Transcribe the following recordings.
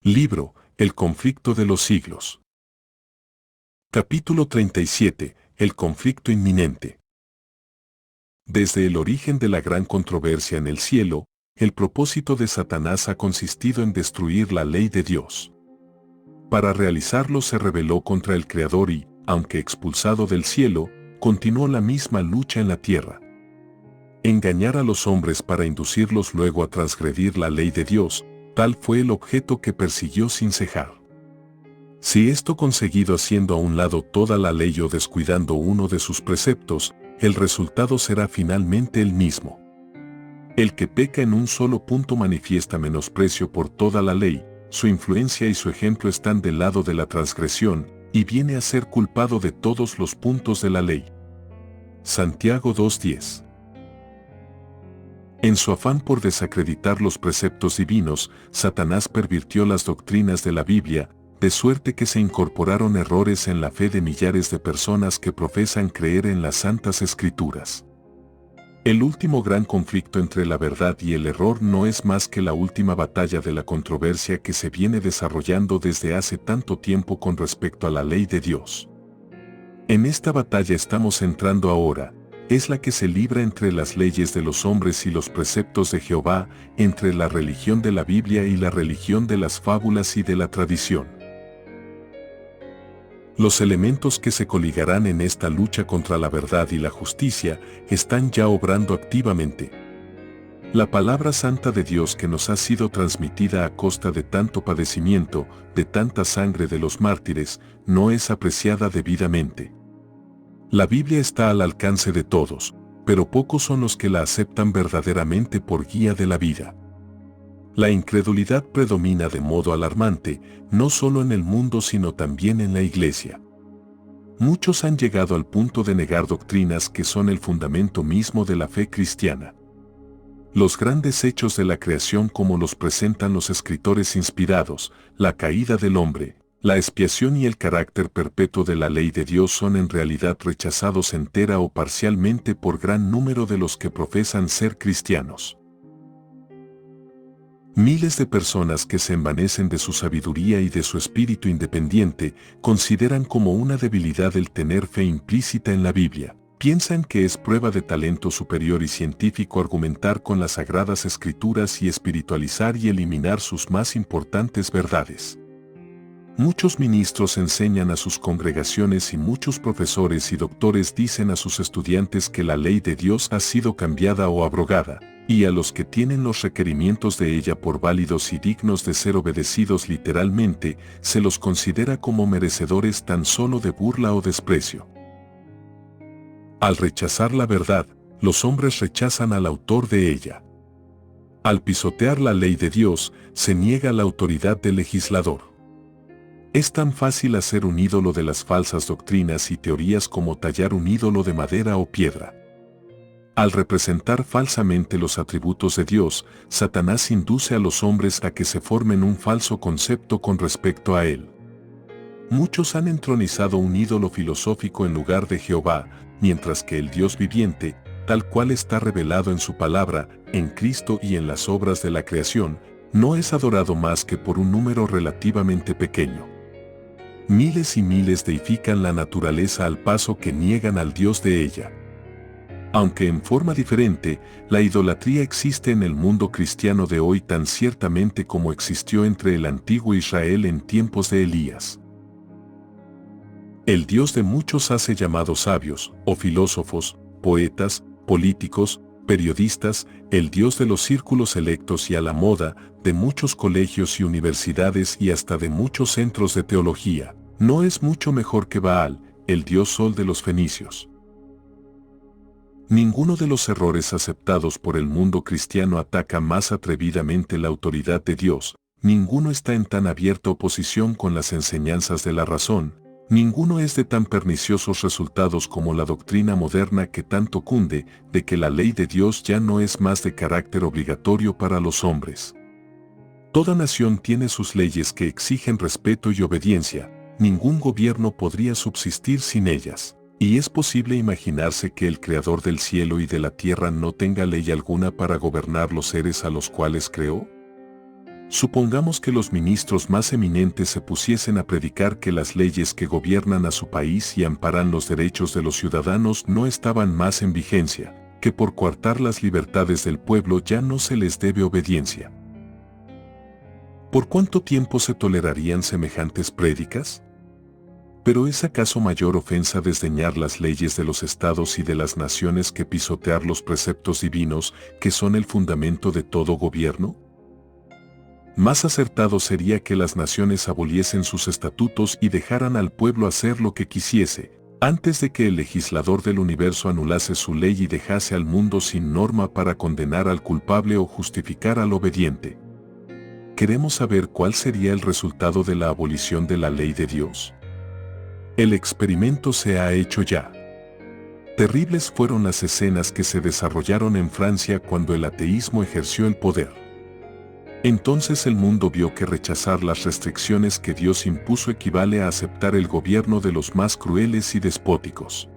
Libro, El conflicto de los siglos. Capítulo 37. El conflicto inminente. Desde el origen de la gran controversia en el cielo, el propósito de Satanás ha consistido en destruir la ley de Dios. Para realizarlo se rebeló contra el Creador y, aunque expulsado del cielo, continuó la misma lucha en la tierra. Engañar a los hombres para inducirlos luego a transgredir la ley de Dios, tal fue el objeto que persiguió sin cejar. Si esto conseguido haciendo a un lado toda la ley o descuidando uno de sus preceptos, el resultado será finalmente el mismo. El que peca en un solo punto manifiesta menosprecio por toda la ley, su influencia y su ejemplo están del lado de la transgresión, y viene a ser culpado de todos los puntos de la ley. Santiago 2:10. En su afán por desacreditar los preceptos divinos, Satanás pervirtió las doctrinas de la Biblia, de suerte que se incorporaron errores en la fe de millares de personas que profesan creer en las Santas Escrituras. El último gran conflicto entre la verdad y el error no es más que la última batalla de la controversia que se viene desarrollando desde hace tanto tiempo con respecto a la ley de Dios. En esta batalla estamos entrando ahora. Es la que se libra entre las leyes de los hombres y los preceptos de Jehová, entre la religión de la Biblia y la religión de las fábulas y de la tradición. Los elementos que se coligarán en esta lucha contra la verdad y la justicia están ya obrando activamente. La palabra santa de Dios que nos ha sido transmitida a costa de tanto padecimiento, de tanta sangre de los mártires, no es apreciada debidamente. La Biblia está al alcance de todos, pero pocos son los que la aceptan verdaderamente por guía de la vida. La incredulidad predomina de modo alarmante, no solo en el mundo sino también en la Iglesia. Muchos han llegado al punto de negar doctrinas que son el fundamento mismo de la fe cristiana. Los grandes hechos de la creación como los presentan los escritores inspirados, la caída del hombre, la expiación y el carácter perpetuo de la ley de Dios son en realidad rechazados entera o parcialmente por gran número de los que profesan ser cristianos. Miles de personas que se envanecen de su sabiduría y de su espíritu independiente consideran como una debilidad el tener fe implícita en la Biblia. Piensan que es prueba de talento superior y científico argumentar con las sagradas escrituras y espiritualizar y eliminar sus más importantes verdades. Muchos ministros enseñan a sus congregaciones y muchos profesores y doctores dicen a sus estudiantes que la ley de Dios ha sido cambiada o abrogada, y a los que tienen los requerimientos de ella por válidos y dignos de ser obedecidos literalmente, se los considera como merecedores tan solo de burla o desprecio. Al rechazar la verdad, los hombres rechazan al autor de ella. Al pisotear la ley de Dios, se niega la autoridad del legislador. Es tan fácil hacer un ídolo de las falsas doctrinas y teorías como tallar un ídolo de madera o piedra. Al representar falsamente los atributos de Dios, Satanás induce a los hombres a que se formen un falso concepto con respecto a Él. Muchos han entronizado un ídolo filosófico en lugar de Jehová, mientras que el Dios viviente, tal cual está revelado en su palabra, en Cristo y en las obras de la creación, no es adorado más que por un número relativamente pequeño. Miles y miles deifican la naturaleza al paso que niegan al Dios de ella. Aunque en forma diferente, la idolatría existe en el mundo cristiano de hoy tan ciertamente como existió entre el antiguo Israel en tiempos de Elías. El Dios de muchos hace llamados sabios, o filósofos, poetas, políticos, periodistas, el Dios de los círculos selectos y a la moda, de muchos colegios y universidades y hasta de muchos centros de teología, no es mucho mejor que Baal, el Dios Sol de los fenicios. Ninguno de los errores aceptados por el mundo cristiano ataca más atrevidamente la autoridad de Dios, ninguno está en tan abierta oposición con las enseñanzas de la razón, ninguno es de tan perniciosos resultados como la doctrina moderna que tanto cunde, de que la ley de Dios ya no es más de carácter obligatorio para los hombres. Toda nación tiene sus leyes que exigen respeto y obediencia, ningún gobierno podría subsistir sin ellas. ¿Y es posible imaginarse que el Creador del cielo y de la tierra no tenga ley alguna para gobernar los seres a los cuales creó? Supongamos que los ministros más eminentes se pusiesen a predicar que las leyes que gobiernan a su país y amparan los derechos de los ciudadanos no estaban más en vigencia, que por coartar las libertades del pueblo ya no se les debe obediencia. ¿Por cuánto tiempo se tolerarían semejantes prédicas? ¿Pero es acaso mayor ofensa desdeñar las leyes de los estados y de las naciones que pisotear los preceptos divinos, que son el fundamento de todo gobierno? Más acertado sería que las naciones aboliesen sus estatutos y dejaran al pueblo hacer lo que quisiese, antes de que el legislador del universo anulase su ley y dejase al mundo sin norma para condenar al culpable o justificar al obediente. ¿Queremos saber cuál sería el resultado de la abolición de la ley de Dios? El experimento se ha hecho ya. Terribles fueron las escenas que se desarrollaron en Francia cuando el ateísmo ejerció el poder. Entonces el mundo vio que rechazar las restricciones que Dios impuso equivale a aceptar el gobierno de los más crueles y despóticos.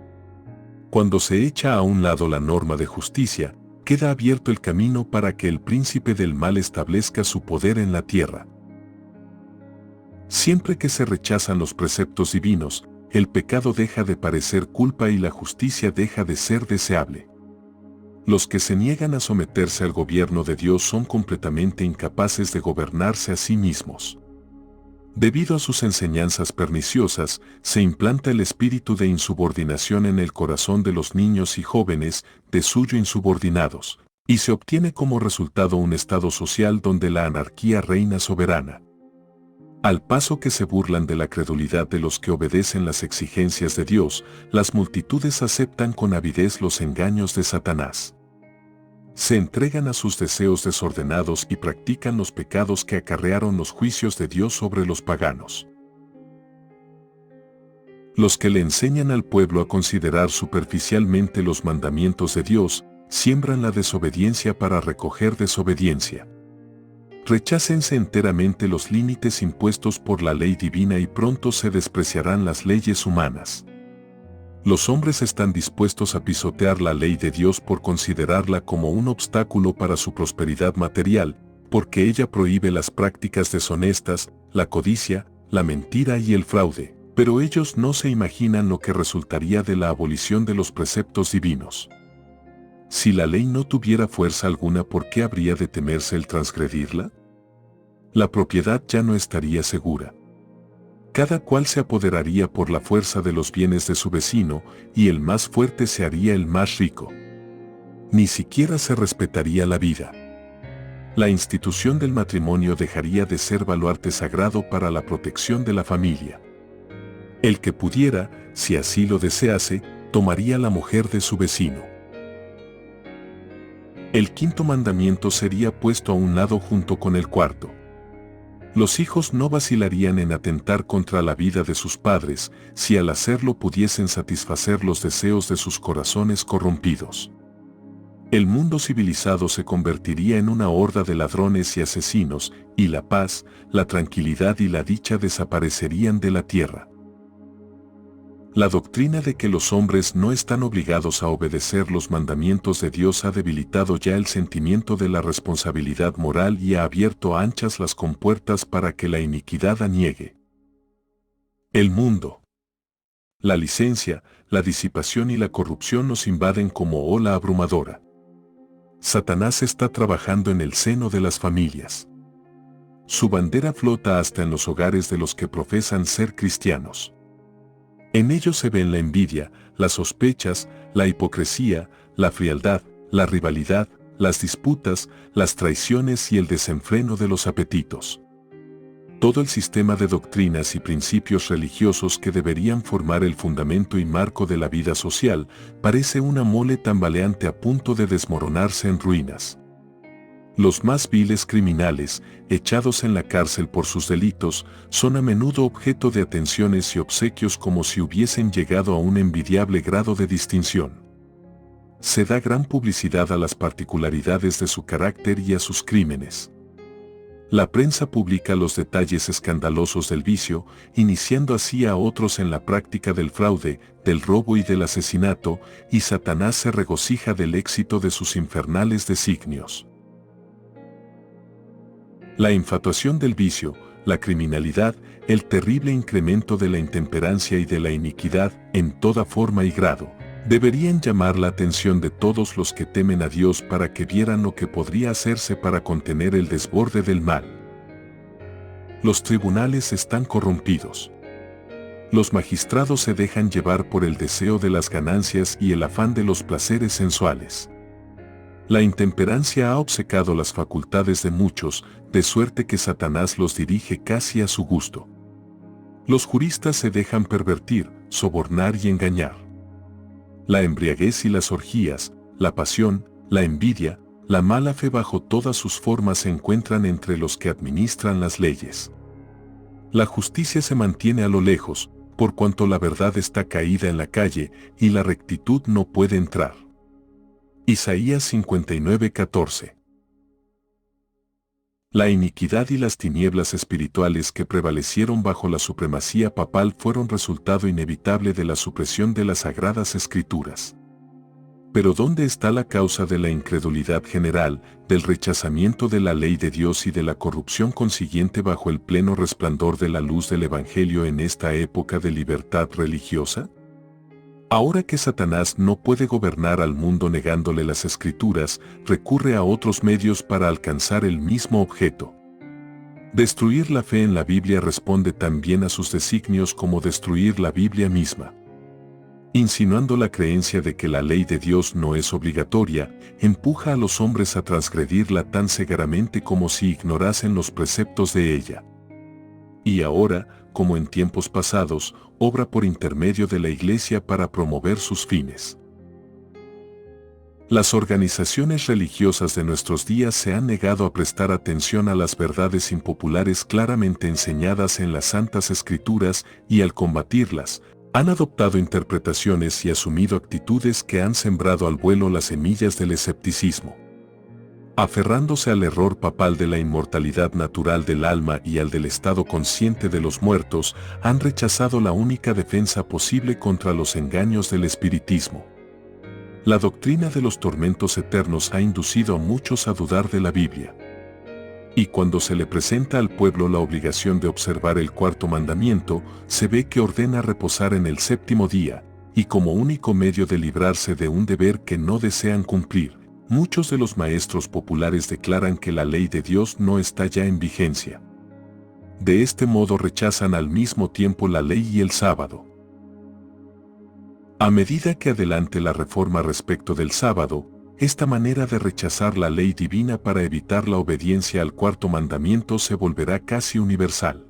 Cuando se echa a un lado la norma de justicia, queda abierto el camino para que el príncipe del mal establezca su poder en la tierra. Siempre que se rechazan los preceptos divinos, el pecado deja de parecer culpa y la justicia deja de ser deseable. Los que se niegan a someterse al gobierno de Dios son completamente incapaces de gobernarse a sí mismos. Debido a sus enseñanzas perniciosas, se implanta el espíritu de insubordinación en el corazón de los niños y jóvenes, de suyo insubordinados, y se obtiene como resultado un estado social donde la anarquía reina soberana. Al paso que se burlan de la credulidad de los que obedecen las exigencias de Dios, las multitudes aceptan con avidez los engaños de Satanás. Se entregan a sus deseos desordenados y practican los pecados que acarrearon los juicios de Dios sobre los paganos. Los que le enseñan al pueblo a considerar superficialmente los mandamientos de Dios, siembran la desobediencia para recoger desobediencia. Rechácense enteramente los límites impuestos por la ley divina y pronto se despreciarán las leyes humanas. Los hombres están dispuestos a pisotear la ley de Dios por considerarla como un obstáculo para su prosperidad material, porque ella prohíbe las prácticas deshonestas, la codicia, la mentira y el fraude, pero ellos no se imaginan lo que resultaría de la abolición de los preceptos divinos. Si la ley no tuviera fuerza alguna, ¿por qué habría de temerse el transgredirla? La propiedad ya no estaría segura. Cada cual se apoderaría por la fuerza de los bienes de su vecino, y el más fuerte se haría el más rico. Ni siquiera se respetaría la vida. La institución del matrimonio dejaría de ser baluarte sagrado para la protección de la familia. El que pudiera, si así lo desease, tomaría la mujer de su vecino. El quinto mandamiento sería puesto a un lado junto con el cuarto. Los hijos no vacilarían en atentar contra la vida de sus padres, si al hacerlo pudiesen satisfacer los deseos de sus corazones corrompidos. El mundo civilizado se convertiría en una horda de ladrones y asesinos, y la paz, la tranquilidad y la dicha desaparecerían de la tierra. La doctrina de que los hombres no están obligados a obedecer los mandamientos de Dios ha debilitado ya el sentimiento de la responsabilidad moral y ha abierto anchas las compuertas para que la iniquidad aniegue. El mundo, la licencia, la disipación y la corrupción nos invaden como ola abrumadora. Satanás está trabajando en el seno de las familias. Su bandera flota hasta en los hogares de los que profesan ser cristianos. En ellos se ven la envidia, las sospechas, la hipocresía, la frialdad, la rivalidad, las disputas, las traiciones y el desenfreno de los apetitos. Todo el sistema de doctrinas y principios religiosos que deberían formar el fundamento y marco de la vida social parece una mole tambaleante a punto de desmoronarse en ruinas. Los más viles criminales, echados en la cárcel por sus delitos, son a menudo objeto de atenciones y obsequios como si hubiesen llegado a un envidiable grado de distinción. Se da gran publicidad a las particularidades de su carácter y a sus crímenes. La prensa publica los detalles escandalosos del vicio, iniciando así a otros en la práctica del fraude, del robo y del asesinato, y Satanás se regocija del éxito de sus infernales designios. La infatuación del vicio, la criminalidad, el terrible incremento de la intemperancia y de la iniquidad en toda forma y grado, deberían llamar la atención de todos los que temen a Dios para que vieran lo que podría hacerse para contener el desborde del mal. Los tribunales están corrompidos. Los magistrados se dejan llevar por el deseo de las ganancias y el afán de los placeres sensuales. La intemperancia ha obcecado las facultades de muchos, de suerte que Satanás los dirige casi a su gusto. Los juristas se dejan pervertir, sobornar y engañar. La embriaguez y las orgías, la pasión, la envidia, la mala fe bajo todas sus formas se encuentran entre los que administran las leyes. La justicia se mantiene a lo lejos, por cuanto la verdad está caída en la calle y la rectitud no puede entrar. Isaías 59:14. La iniquidad y las tinieblas espirituales que prevalecieron bajo la supremacía papal fueron resultado inevitable de la supresión de las sagradas escrituras. Pero ¿dónde está la causa de la incredulidad general, del rechazamiento de la ley de Dios y de la corrupción consiguiente bajo el pleno resplandor de la luz del Evangelio en esta época de libertad religiosa? Ahora que Satanás no puede gobernar al mundo negándole las escrituras, recurre a otros medios para alcanzar el mismo objeto. Destruir la fe en la Biblia responde tan bien a sus designios como destruir la Biblia misma. Insinuando la creencia de que la ley de Dios no es obligatoria, empuja a los hombres a transgredirla tan cegaramente como si ignorasen los preceptos de ella. Y ahora, como en tiempos pasados, obra por intermedio de la Iglesia para promover sus fines. Las organizaciones religiosas de nuestros días se han negado a prestar atención a las verdades impopulares claramente enseñadas en las Santas Escrituras y al combatirlas, han adoptado interpretaciones y asumido actitudes que han sembrado al vuelo las semillas del escepticismo. Aferrándose al error papal de la inmortalidad natural del alma y al del estado consciente de los muertos, han rechazado la única defensa posible contra los engaños del espiritismo. La doctrina de los tormentos eternos ha inducido a muchos a dudar de la Biblia. Y cuando se le presenta al pueblo la obligación de observar el cuarto mandamiento, se ve que ordena reposar en el séptimo día, y como único medio de librarse de un deber que no desean cumplir, muchos de los maestros populares declaran que la ley de Dios no está ya en vigencia. De este modo rechazan al mismo tiempo la ley y el sábado. A medida que adelante la reforma respecto del sábado, esta manera de rechazar la ley divina para evitar la obediencia al cuarto mandamiento se volverá casi universal.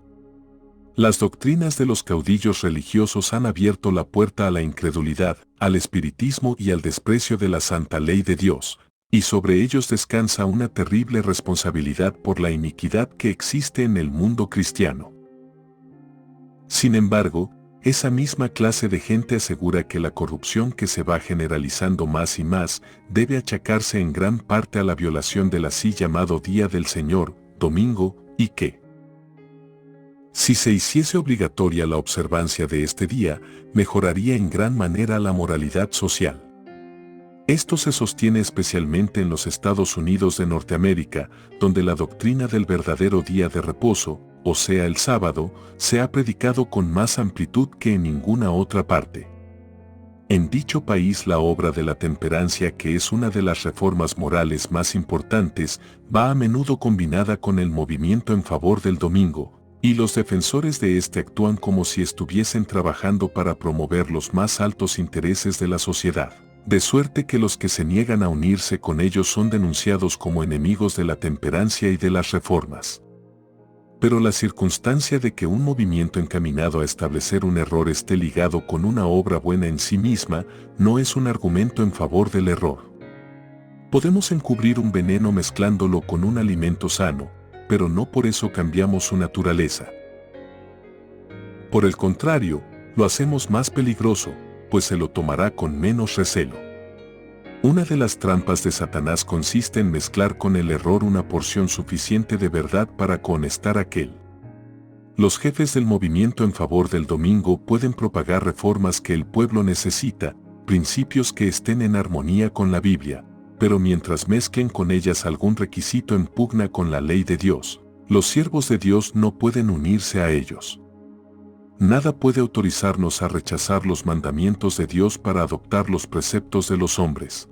Las doctrinas de los caudillos religiosos han abierto la puerta a la incredulidad, al espiritismo y al desprecio de la santa ley de Dios, y sobre ellos descansa una terrible responsabilidad por la iniquidad que existe en el mundo cristiano. Sin embargo, esa misma clase de gente asegura que la corrupción que se va generalizando más y más debe achacarse en gran parte a la violación del así llamado Día del Señor, domingo, y que, si se hiciese obligatoria la observancia de este día, mejoraría en gran manera la moralidad social. Esto se sostiene especialmente en los Estados Unidos de Norteamérica, donde la doctrina del verdadero día de reposo, o sea el sábado, se ha predicado con más amplitud que en ninguna otra parte. En dicho país la obra de la temperancia, que es una de las reformas morales más importantes, va a menudo combinada con el movimiento en favor del domingo, y los defensores de este actúan como si estuviesen trabajando para promover los más altos intereses de la sociedad, de suerte que los que se niegan a unirse con ellos son denunciados como enemigos de la temperancia y de las reformas. Pero la circunstancia de que un movimiento encaminado a establecer un error esté ligado con una obra buena en sí misma, no es un argumento en favor del error. Podemos encubrir un veneno mezclándolo con un alimento sano, pero no por eso cambiamos su naturaleza. Por el contrario, lo hacemos más peligroso, pues se lo tomará con menos recelo. Una de las trampas de Satanás consiste en mezclar con el error una porción suficiente de verdad para cohonestar aquel. Los jefes del movimiento en favor del domingo pueden propagar reformas que el pueblo necesita, principios que estén en armonía con la Biblia, pero mientras mezclen con ellas algún requisito en pugna con la ley de Dios, Los siervos de Dios no pueden unirse a ellos. Nada puede autorizarnos a rechazar los mandamientos de Dios para adoptar los preceptos de los hombres.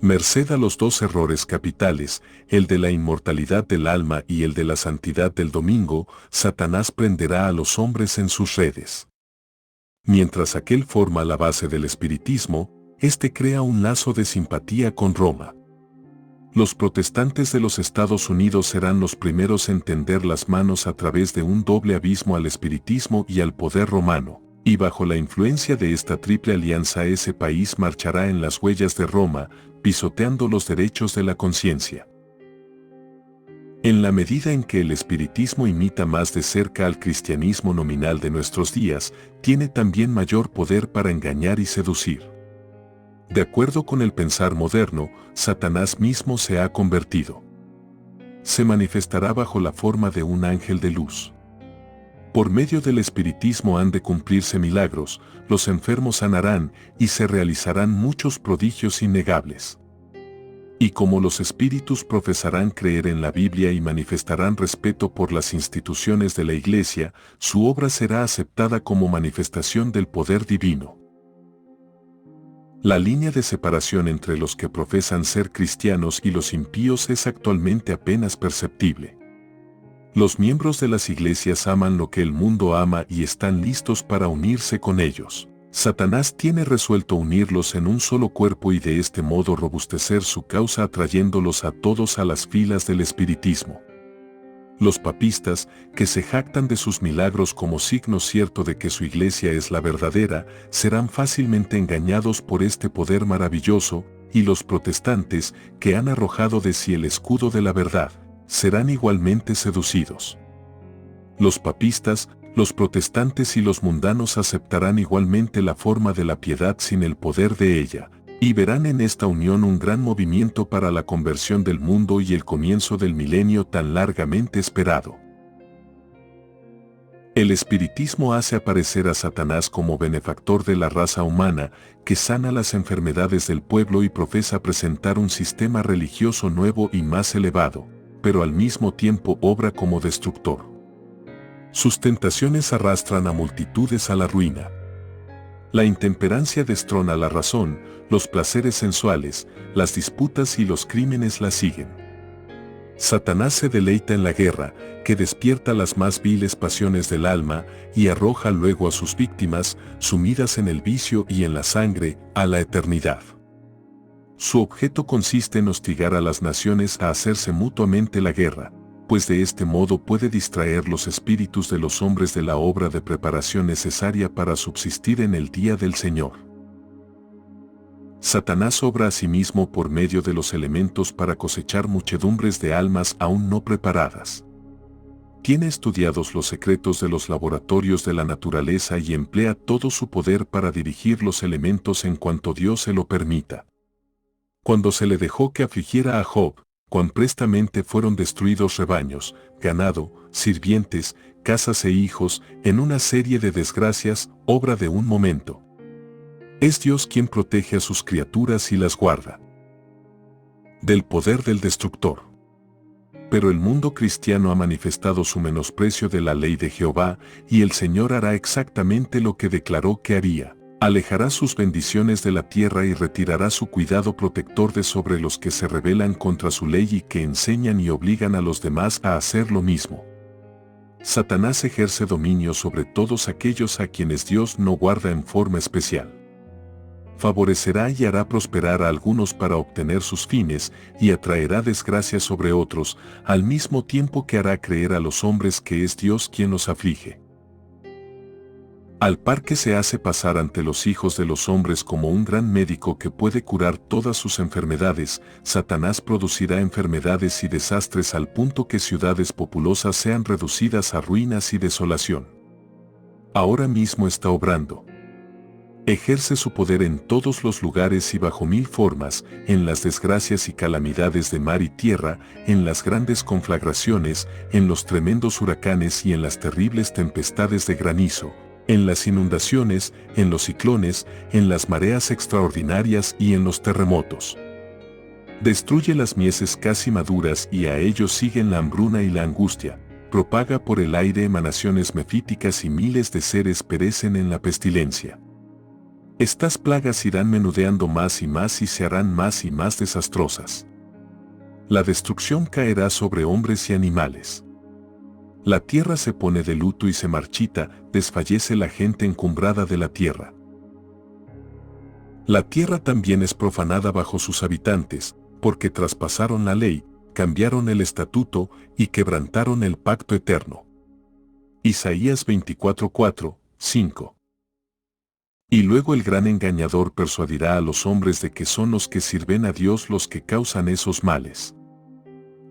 Merced a los dos errores capitales, el de la inmortalidad del alma y el de la santidad del domingo, Satanás prenderá a los hombres en sus redes. Mientras aquel forma la base del espiritismo, este crea un lazo de simpatía con Roma. Los protestantes de los Estados Unidos serán los primeros en tender las manos a través de un doble abismo al espiritismo y al poder romano, y bajo la influencia de esta triple alianza ese país marchará en las huellas de Roma, pisoteando los derechos de la conciencia. En la medida en que el espiritismo imita más de cerca al cristianismo nominal de nuestros días, tiene también mayor poder para engañar y seducir. De acuerdo con el pensar moderno, Satanás mismo se ha convertido. Se manifestará bajo la forma de un ángel de luz. Por medio del espiritismo han de cumplirse milagros, los enfermos sanarán y se realizarán muchos prodigios innegables. Y como los espíritus profesarán creer en la Biblia y manifestarán respeto por las instituciones de la Iglesia, su obra será aceptada como manifestación del poder divino. La línea de separación entre los que profesan ser cristianos y los impíos es actualmente apenas perceptible. Los miembros de las iglesias aman lo que el mundo ama y están listos para unirse con ellos. Satanás tiene resuelto unirlos en un solo cuerpo y de este modo robustecer su causa atrayéndolos a todos a las filas del espiritismo. Los papistas, que se jactan de sus milagros como signo cierto de que su iglesia es la verdadera, serán fácilmente engañados por este poder maravilloso, y los protestantes, que han arrojado de sí el escudo de la verdad, serán igualmente seducidos. Los papistas, los protestantes y los mundanos aceptarán igualmente la forma de la piedad sin el poder de ella, y verán en esta unión un gran movimiento para la conversión del mundo y el comienzo del milenio tan largamente esperado. El espiritismo hace aparecer a Satanás como benefactor de la raza humana, que sana las enfermedades del pueblo y profesa presentar un sistema religioso nuevo y más elevado, pero al mismo tiempo obra como destructor. Sus tentaciones arrastran a multitudes a la ruina. La intemperancia destrona la razón, los placeres sensuales, las disputas y los crímenes la siguen. Satanás se deleita en la guerra, que despierta las más viles pasiones del alma y arroja luego a sus víctimas, sumidas en el vicio y en la sangre, a la eternidad. Su objeto consiste en hostigar a las naciones a hacerse mutuamente la guerra, pues de este modo puede distraer los espíritus de los hombres de la obra de preparación necesaria para subsistir en el día del Señor. Satanás obra asimismo por medio de los elementos para cosechar muchedumbres de almas aún no preparadas. Tiene estudiados los secretos de los laboratorios de la naturaleza y emplea todo su poder para dirigir los elementos en cuanto Dios se lo permita. Cuando se le dejó que afligiera a Job, cuán prestamente fueron destruidos rebaños, ganado, sirvientes, casas e hijos, en una serie de desgracias, obra de un momento. Es Dios quien protege a sus criaturas y las guarda del poder del destructor. Pero el mundo cristiano ha manifestado su menosprecio de la ley de Jehová, y el Señor hará exactamente lo que declaró que haría. Alejará sus bendiciones de la tierra y retirará su cuidado protector de sobre los que se rebelan contra su ley y que enseñan y obligan a los demás a hacer lo mismo. Satanás ejerce dominio sobre todos aquellos a quienes Dios no guarda en forma especial. Favorecerá y hará prosperar a algunos para obtener sus fines y atraerá desgracia sobre otros, al mismo tiempo que hará creer a los hombres que es Dios quien los aflige. Al par que se hace pasar ante los hijos de los hombres como un gran médico que puede curar todas sus enfermedades, Satanás producirá enfermedades y desastres al punto que ciudades populosas sean reducidas a ruinas y desolación. Ahora mismo está obrando. Ejerce su poder en todos los lugares y bajo mil formas, en las desgracias y calamidades de mar y tierra, en las grandes conflagraciones, en los tremendos huracanes y en las terribles tempestades de granizo, en las inundaciones, en los ciclones, en las mareas extraordinarias y en los terremotos. Destruye las mieses casi maduras y a ellos siguen la hambruna y la angustia. Propaga por el aire emanaciones mefíticas y miles de seres perecen en la pestilencia. Estas plagas irán menudeando más y se harán más y más desastrosas. La destrucción caerá sobre hombres y animales. La tierra se pone de luto y se marchita, desfallece la gente encumbrada de la tierra. La tierra también es profanada bajo sus habitantes, porque traspasaron la ley, cambiaron el estatuto y quebrantaron el pacto eterno. Isaías 24:4, 5. Y luego el gran engañador persuadirá a los hombres de que son los que sirven a Dios los que causan esos males.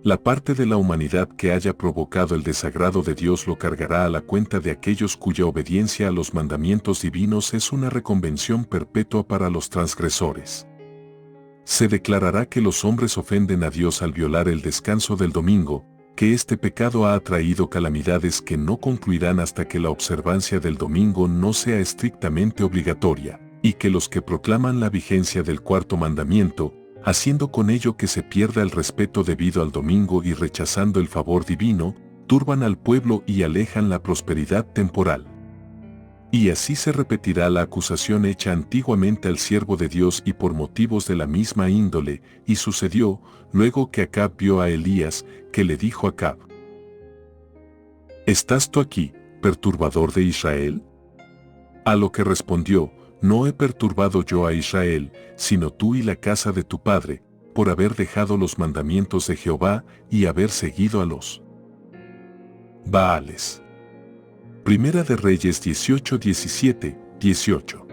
La parte de la humanidad que haya provocado el desagrado de Dios lo cargará a la cuenta de aquellos cuya obediencia a los mandamientos divinos es una reconvención perpetua para los transgresores. Se declarará que los hombres ofenden a Dios al violar el descanso del domingo, que este pecado ha atraído calamidades que no concluirán hasta que la observancia del domingo no sea estrictamente obligatoria, y que los que proclaman la vigencia del cuarto mandamiento, haciendo con ello que se pierda el respeto debido al domingo y rechazando el favor divino, turban al pueblo y alejan la prosperidad temporal. Y así se repetirá la acusación hecha antiguamente al siervo de Dios y por motivos de la misma índole, y sucedió, luego que Acab vio a Elías, que le dijo a Acab: ¿Estás tú aquí, perturbador de Israel? A lo que respondió: No he perturbado yo a Israel, sino tú y la casa de tu padre, por haber dejado los mandamientos de Jehová y haber seguido a los Baales. Primera de Reyes 18, 17, 18.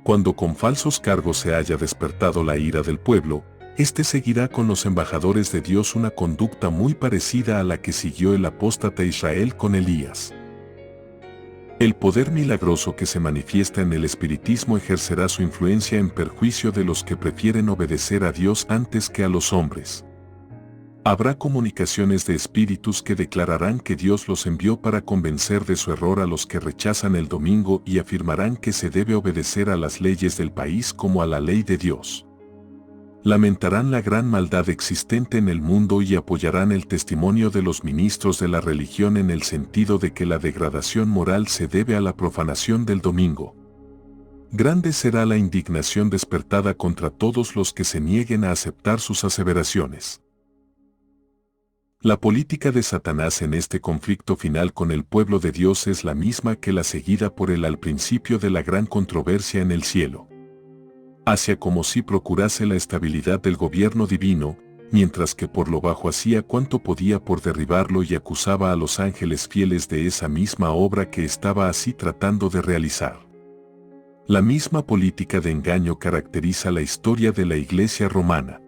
Cuando con falsos cargos se haya despertado la ira del pueblo, éste seguirá con los embajadores de Dios una conducta muy parecida a la que siguió el apóstata Israel con Elías. El poder milagroso que se manifiesta en el espiritismo ejercerá su influencia en perjuicio de los que prefieren obedecer a Dios antes que a los hombres. Habrá comunicaciones de espíritus que declararán que Dios los envió para convencer de su error a los que rechazan el domingo y afirmarán que se debe obedecer a las leyes del país como a la ley de Dios. Lamentarán la gran maldad existente en el mundo y apoyarán el testimonio de los ministros de la religión en el sentido de que la degradación moral se debe a la profanación del domingo. Grande será la indignación despertada contra todos los que se nieguen a aceptar sus aseveraciones. La política de Satanás en este conflicto final con el pueblo de Dios es la misma que la seguida por él al principio de la gran controversia en el cielo. Hacia como si procurase la estabilidad del gobierno divino, mientras que por lo bajo hacía cuanto podía por derribarlo y acusaba a los ángeles fieles de esa misma obra que estaba así tratando de realizar. La misma política de engaño caracteriza la historia de la Iglesia romana.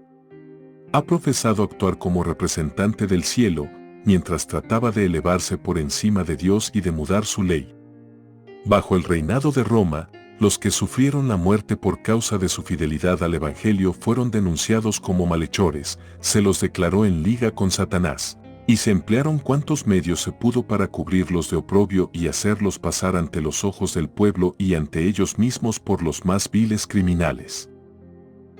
Ha profesado actuar como representante del cielo, mientras trataba de elevarse por encima de Dios y de mudar su ley. Bajo el reinado de Roma, los que sufrieron la muerte por causa de su fidelidad al Evangelio fueron denunciados como malhechores, se los declaró en liga con Satanás, y se emplearon cuantos medios se pudo para cubrirlos de oprobio y hacerlos pasar ante los ojos del pueblo y ante ellos mismos por los más viles criminales.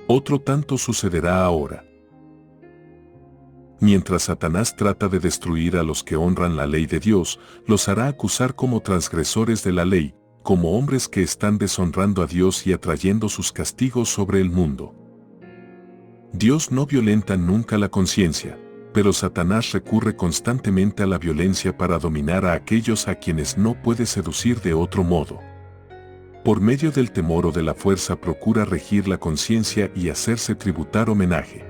Otro tanto sucederá ahora. Mientras Satanás trata de destruir a los que honran la ley de Dios, los hará acusar como transgresores de la ley, como hombres que están deshonrando a Dios y atrayendo sus castigos sobre el mundo. Dios no violenta nunca la conciencia, pero Satanás recurre constantemente a la violencia para dominar a aquellos a quienes no puede seducir de otro modo. Por medio del temor o de la fuerza procura regir la conciencia y hacerse tributar homenaje.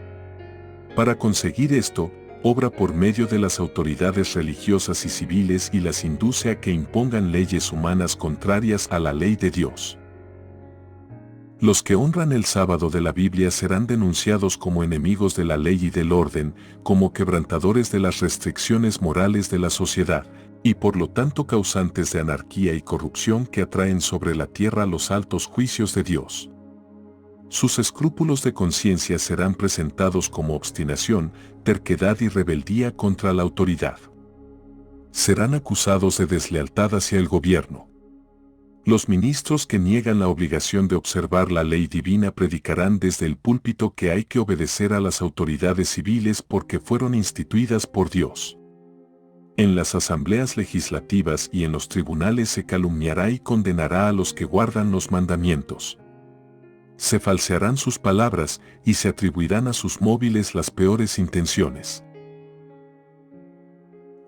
Para conseguir esto, obra por medio de las autoridades religiosas y civiles y las induce a que impongan leyes humanas contrarias a la ley de Dios. Los que honran el sábado de la Biblia serán denunciados como enemigos de la ley y del orden, como quebrantadores de las restricciones morales de la sociedad, y por lo tanto causantes de anarquía y corrupción que atraen sobre la tierra los altos juicios de Dios. Sus escrúpulos de conciencia serán presentados como obstinación, terquedad y rebeldía contra la autoridad. Serán acusados de deslealtad hacia el gobierno. Los ministros que niegan la obligación de observar la ley divina predicarán desde el púlpito que hay que obedecer a las autoridades civiles porque fueron instituidas por Dios. En las asambleas legislativas y en los tribunales se calumniará y condenará a los que guardan los mandamientos. Se falsearán sus palabras y se atribuirán a sus móviles las peores intenciones.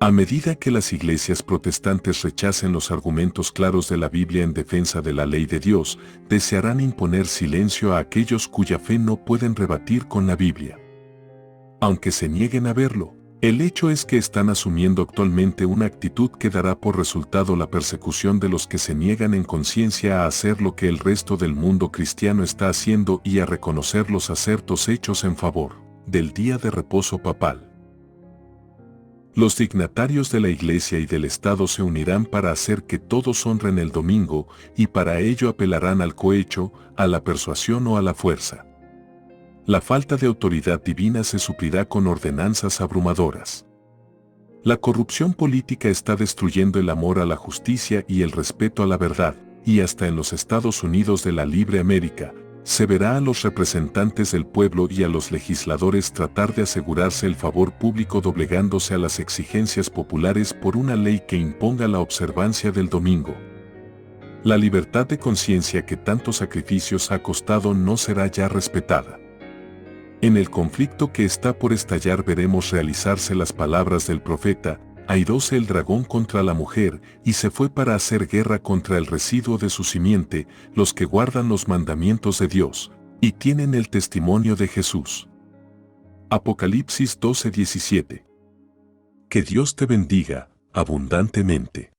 A medida que las iglesias protestantes rechacen los argumentos claros de la Biblia en defensa de la ley de Dios, desearán imponer silencio a aquellos cuya fe no pueden rebatir con la Biblia. Aunque se nieguen a verlo, el hecho es que están asumiendo actualmente una actitud que dará por resultado la persecución de los que se niegan en conciencia a hacer lo que el resto del mundo cristiano está haciendo y a reconocer los acertos hechos en favor del día de reposo papal. Los dignatarios de la Iglesia y del Estado se unirán para hacer que todos honren el domingo y para ello apelarán al cohecho, a la persuasión o a la fuerza. La falta de autoridad divina se suplirá con ordenanzas abrumadoras. La corrupción política está destruyendo el amor a la justicia y el respeto a la verdad, y hasta en los Estados Unidos de la libre América, se verá a los representantes del pueblo y a los legisladores tratar de asegurarse el favor público doblegándose a las exigencias populares por una ley que imponga la observancia del domingo. La libertad de conciencia que tantos sacrificios ha costado no será ya respetada. En el conflicto que está por estallar veremos realizarse las palabras del profeta: airóse el dragón contra la mujer, y se fue para hacer guerra contra el residuo de su simiente, los que guardan los mandamientos de Dios, y tienen el testimonio de Jesús. Apocalipsis 12:17. Que Dios te bendiga abundantemente.